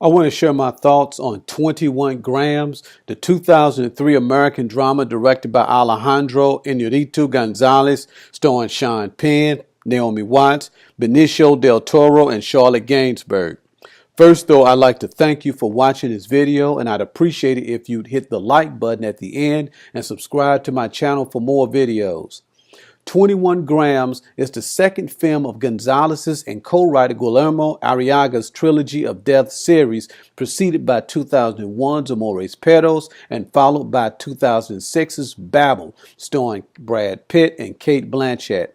I want to share my thoughts on 21 Grams, the 2003 American drama directed by Alejandro Inarritu Gonzalez, starring Sean Penn, Naomi Watts, Benicio del Toro, and Charlotte Gainsbourg. First, though, I'd like to thank you for watching this video, and I'd appreciate it if you'd hit the like button at the end and subscribe to my channel for more videos. 21 Grams is the second film of Gonzalez's and co-writer Guillermo Arriaga's trilogy of death series, preceded by 2001's Amores Perros and followed by 2006's Babel, starring Brad Pitt and Cate Blanchett.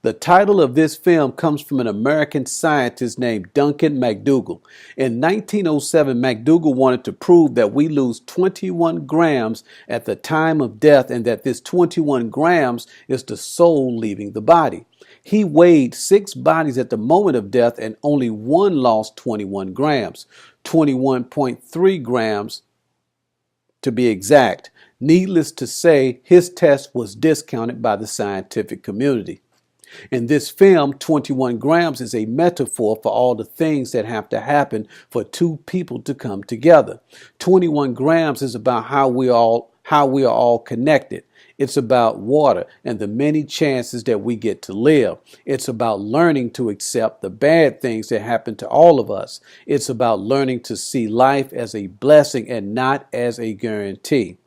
The title of this film comes from an American scientist named Duncan McDougall. In 1907, McDougall wanted to prove that we lose 21 grams at the time of death and that this 21 grams is the soul leaving the body. He weighed 6 bodies at the moment of death and only one lost 21 grams, 21.3 grams to be exact. Needless to say, his test was discounted by the scientific community. In this film, 21 Grams is a metaphor for all the things that have to happen for two people to come together. 21 Grams is about how we are all connected. It's about water and the many chances that we get to live. It's about learning to accept the bad things that happen to all of us. It's about learning to see life as a blessing and not as a guarantee.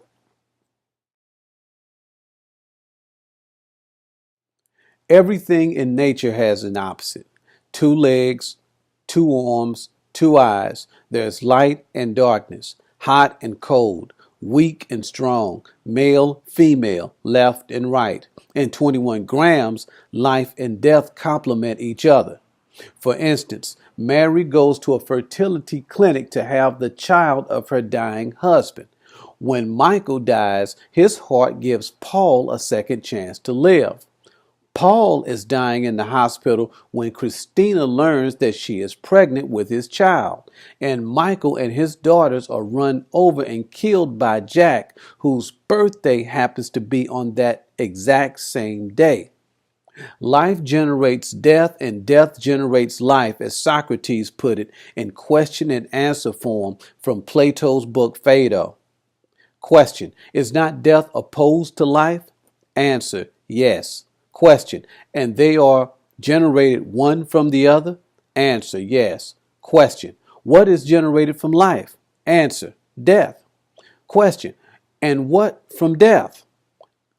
Everything in nature has an opposite. 2 legs, 2 arms, 2 eyes. There's light and darkness, hot and cold, weak and strong, male, female, left and right. In 21 Grams, life and death complement each other. For instance, Mary goes to a fertility clinic to have the child of her dying husband. When Michael dies, his heart gives Paul a second chance to live. Paul is dying in the hospital when Christina learns that she is pregnant with his child, and Michael and his daughters are run over and killed by Jack, whose birthday happens to be on that exact same day. Life generates death and death generates life, as Socrates put it in question and answer form from Plato's book Phaedo. Question: is not death opposed to life? Answer: yes. Question: and they are generated one from the other? Answer: yes. Question: what is generated from life? Answer: death. Question: and what from death?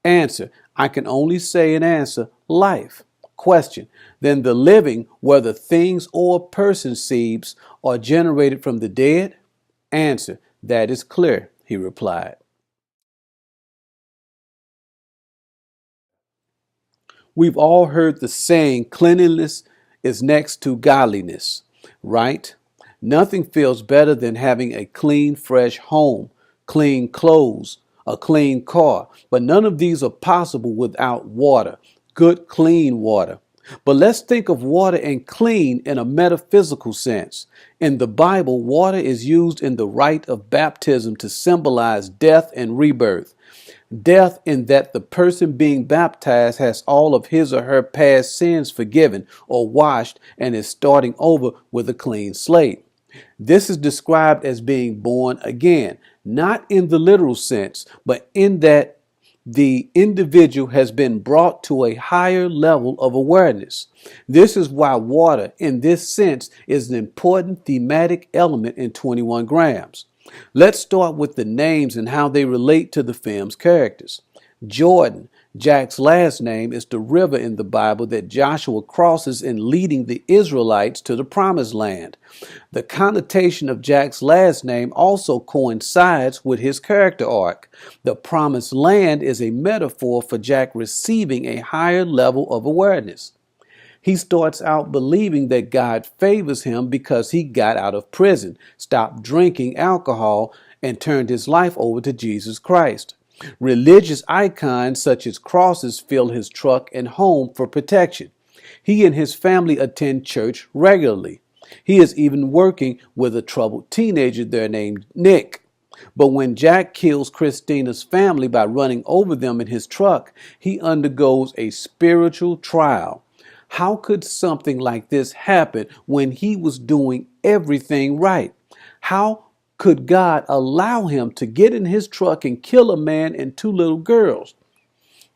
Answer: I can only say and answer: life. Question: then the living, whether things or person seeds, are generated from the dead? Answer: that is clear, he replied. We've all heard the saying, cleanliness is next to godliness, right? Nothing feels better than having a clean, fresh home, clean clothes, a clean car, but none of these are possible without water, good, clean water. But let's think of water and clean in a metaphysical sense. In the Bible, water is used in the rite of baptism to symbolize death and rebirth. Death in that the person being baptized has all of his or her past sins forgiven or washed and is starting over with a clean slate. This is described as being born again, not in the literal sense, but in that the individual has been brought to a higher level of awareness. This is why water, in this sense, is an important thematic element in 21 Grams. Let's start with the names and how they relate to the film's characters. Jordan, Jack's last name, is the river in the Bible that Joshua crosses in leading the Israelites to the Promised Land. The connotation of Jack's last name also coincides with his character arc. The Promised Land is a metaphor for Jack receiving a higher level of awareness. He starts out believing that God favors him because he got out of prison, stopped drinking alcohol, and turned his life over to Jesus Christ. Religious icons such as crosses fill his truck and home for protection. He and his family attend church regularly. He is even working with a troubled teenager there named Nick. But when Jack kills Christina's family by running over them in his truck, he undergoes a spiritual trial. How could something like this happen when he was doing everything right? How could God allow him to get in his truck and kill a man and two little girls?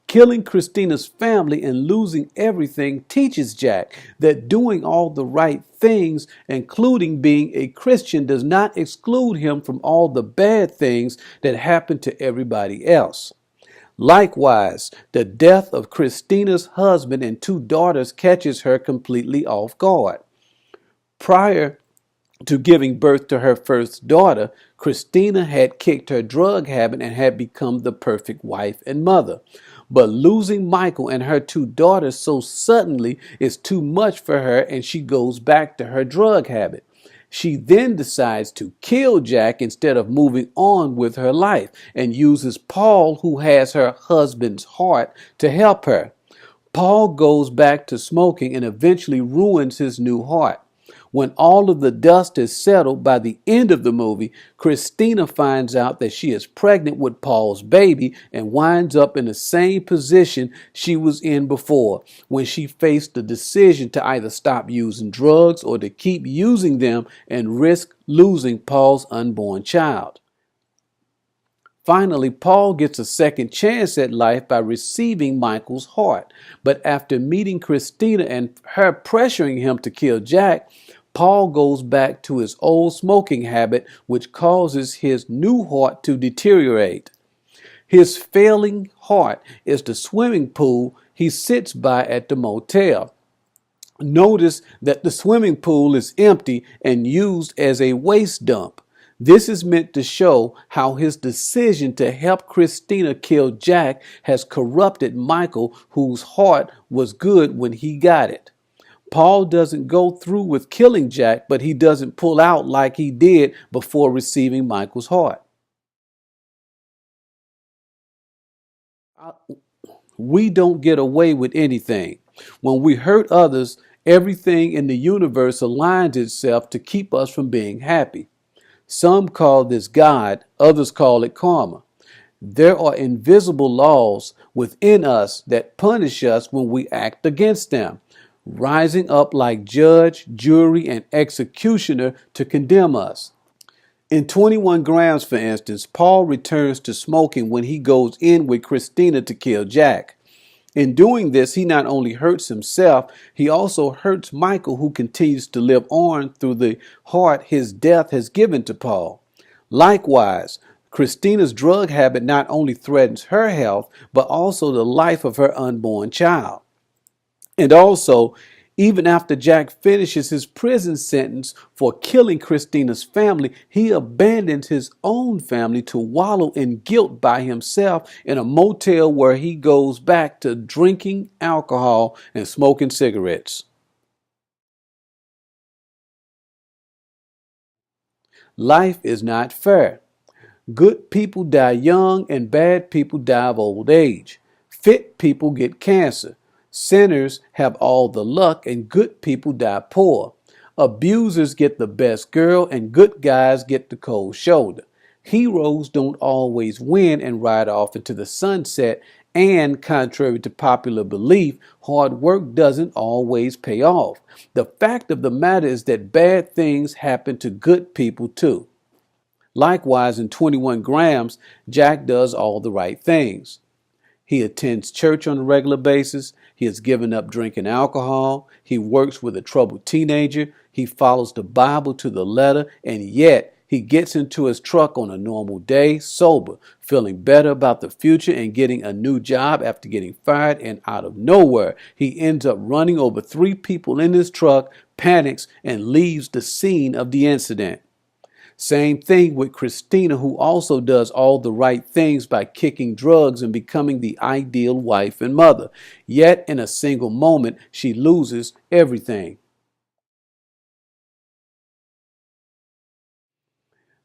Killing Christina's family and losing everything teaches Jack that doing all the right things, including being a Christian, does not exclude him from all the bad things that happen to everybody else. Likewise, the death of Christina's husband and two daughters catches her completely off guard. Prior to giving birth to her first daughter, Christina had kicked her drug habit and had become the perfect wife and mother. But losing Michael and her two daughters so suddenly is too much for her, and she goes back to her drug habit. She then decides to kill Jack instead of moving on with her life, and uses Paul, who has her husband's heart, to help her. Paul goes back to smoking and eventually ruins his new heart. When all of the dust is settled by the end of the movie, Christina finds out that she is pregnant with Paul's baby and winds up in the same position she was in before, when she faced the decision to either stop using drugs or to keep using them and risk losing Paul's unborn child. Finally, Paul gets a second chance at life by receiving Michael's heart. But after meeting Christina and her pressuring him to kill Jack, Paul goes back to his old smoking habit, which causes his new heart to deteriorate. His failing heart is the swimming pool he sits by at the motel. Notice that the swimming pool is empty and used as a waste dump. This is meant to show how his decision to help Christina kill Jack has corrupted Michael, whose heart was good when he got it. Paul doesn't go through with killing Jack, but he doesn't pull out like he did before receiving Michael's heart. We don't get away with anything. When we hurt others, everything in the universe aligns itself to keep us from being happy. Some call this God, others call it karma. There are invisible laws within us that punish us when we act against them, rising up like judge, jury, and executioner to condemn us. In 21 grams, for instance, Paul returns to smoking when he goes in with Christina to kill Jack. In doing this, he not only hurts himself, he also hurts Michael, who continues to live on through the heart his death has given to Paul. Likewise, Christina's drug habit not only threatens her health, but also the life of her unborn child. And also, even after Jack finishes his prison sentence for killing Christina's family, he abandons his own family to wallow in guilt by himself in a motel where he goes back to drinking alcohol and smoking cigarettes. Life is not fair. Good people die young and bad people die of old age. Fit people get cancer. Sinners have all the luck and good people die poor. Abusers get the best girl and good guys get the cold shoulder. Heroes don't always win and ride off into the sunset, and contrary to popular belief, hard work doesn't always pay off. The fact of the matter is that bad things happen to good people too. Likewise, in 21 grams, Jack does all the right things. He attends church on a regular basis. He has given up drinking alcohol. He works with a troubled teenager. He follows the Bible to the letter, and yet he gets into his truck on a normal day, sober, feeling better about the future and getting a new job after getting fired, and out of nowhere, he ends up running over 3 people in his truck, panics, and leaves the scene of the incident. Same thing with Christina, who also does all the right things by kicking drugs and becoming the ideal wife and mother. Yet in a single moment, she loses everything.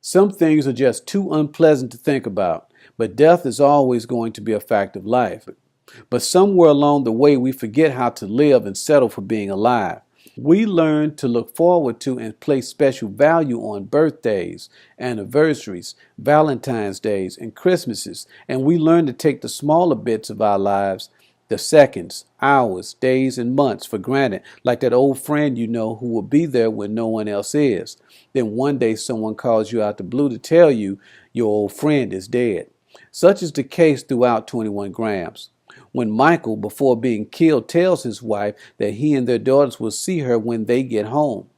Some things are just too unpleasant to think about, but death is always going to be a fact of life. But somewhere along the way, we forget how to live and settle for being alive. We learn to look forward to and place special value on birthdays, anniversaries, Valentine's days, and Christmases, and we learn to take the smaller bits of our lives, the seconds, hours, days, and months for granted, like that old friend you know who will be there when no one else is. Then one day someone calls you out the blue to tell you your old friend is dead. Such is the case throughout 21 grams. When Michael, before being killed, tells his wife that he and their daughters will see her when they get home.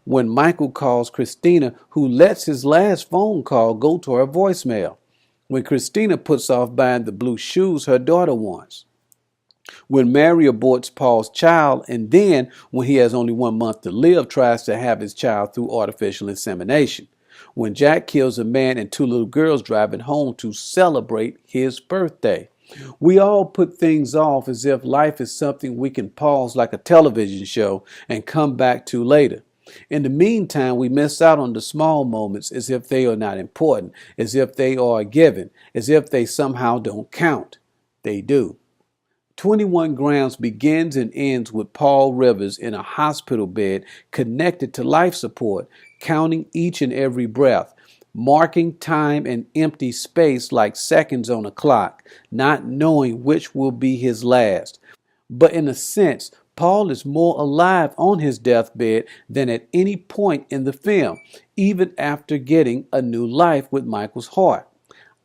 When Michael calls Christina, who lets his last phone call go to her voicemail. When Christina puts off buying the blue shoes her daughter wants. When Mary aborts Paul's child, and then, when he has only 1 month to live, tries to have his child through artificial insemination. When Jack kills a man and 2 little girls driving home to celebrate his birthday. We all put things off as if life is something we can pause like a television show and come back to later. In the meantime, we miss out on the small moments as if they are not important, as if they are a given, as if they somehow don't count. They do. 21 grams begins and ends with Paul Rivers in a hospital bed connected to life support, counting each and every breath, marking time and empty space like seconds on a clock, not knowing which will be his last. But in a sense, Paul is more alive on his deathbed than at any point in the film, even after getting a new life with Michael's heart.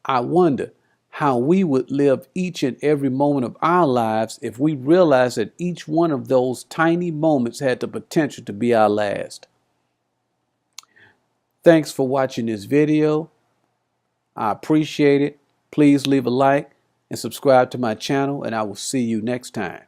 I wonder how we would live each and every moment of our lives if we realized that each one of those tiny moments had the potential to be our last. Thanks for watching this video. I appreciate it. Please leave a like and subscribe to my channel, and I will see you next time.